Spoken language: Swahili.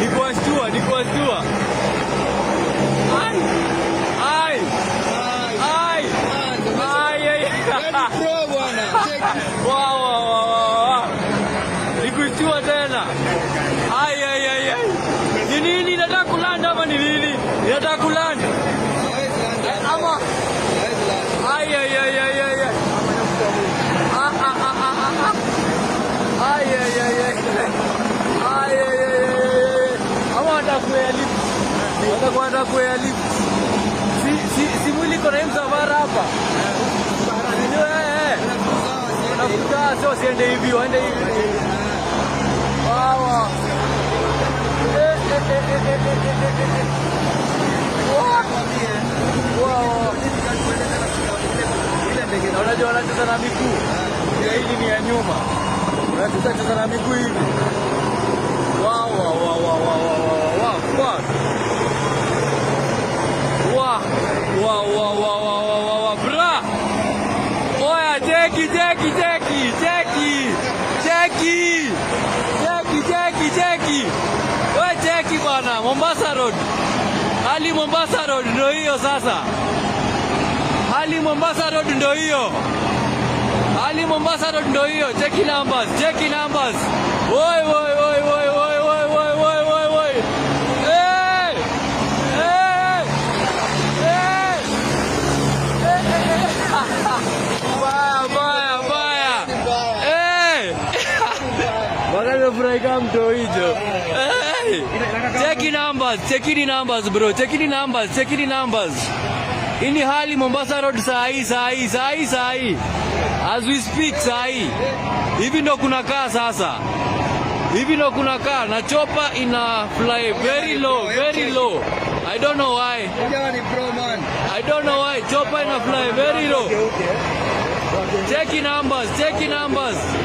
Nikuashtua. Ai. Bro bwana. Wow. Nikushtua tena. Ai. Ni nini nataka kulanda ama ni nini? Nataka kulanda. Ama ai. Ama watakuya lift. Si mwili kona hii msafara hapa. Nafuta sio siende hivi, waende hivi. Wow. Unajua wanacheza na miguu. Hii ni ya nyuma. Wanacheza na miguu hivi. Wow. Bra. Oya, cheki. Wewe cheki bwana, Mombasa Road. Hali Mombasa Road ndio hiyo sasa. Hali Mombasa Road ndio hiyo. Cheki numbers. Oi. Hey! Baya. Hey! Wakati furaika mto hicho. Hey! Cheki numbers bro. Cheki numbers. Ini hali Mombasa Road saa hii. As we speak saa hii. Hivi ndo kunakaa sasa. Na chopper ina fly very low. I don't know why. Chopper ina fly very low. Cheki numbers.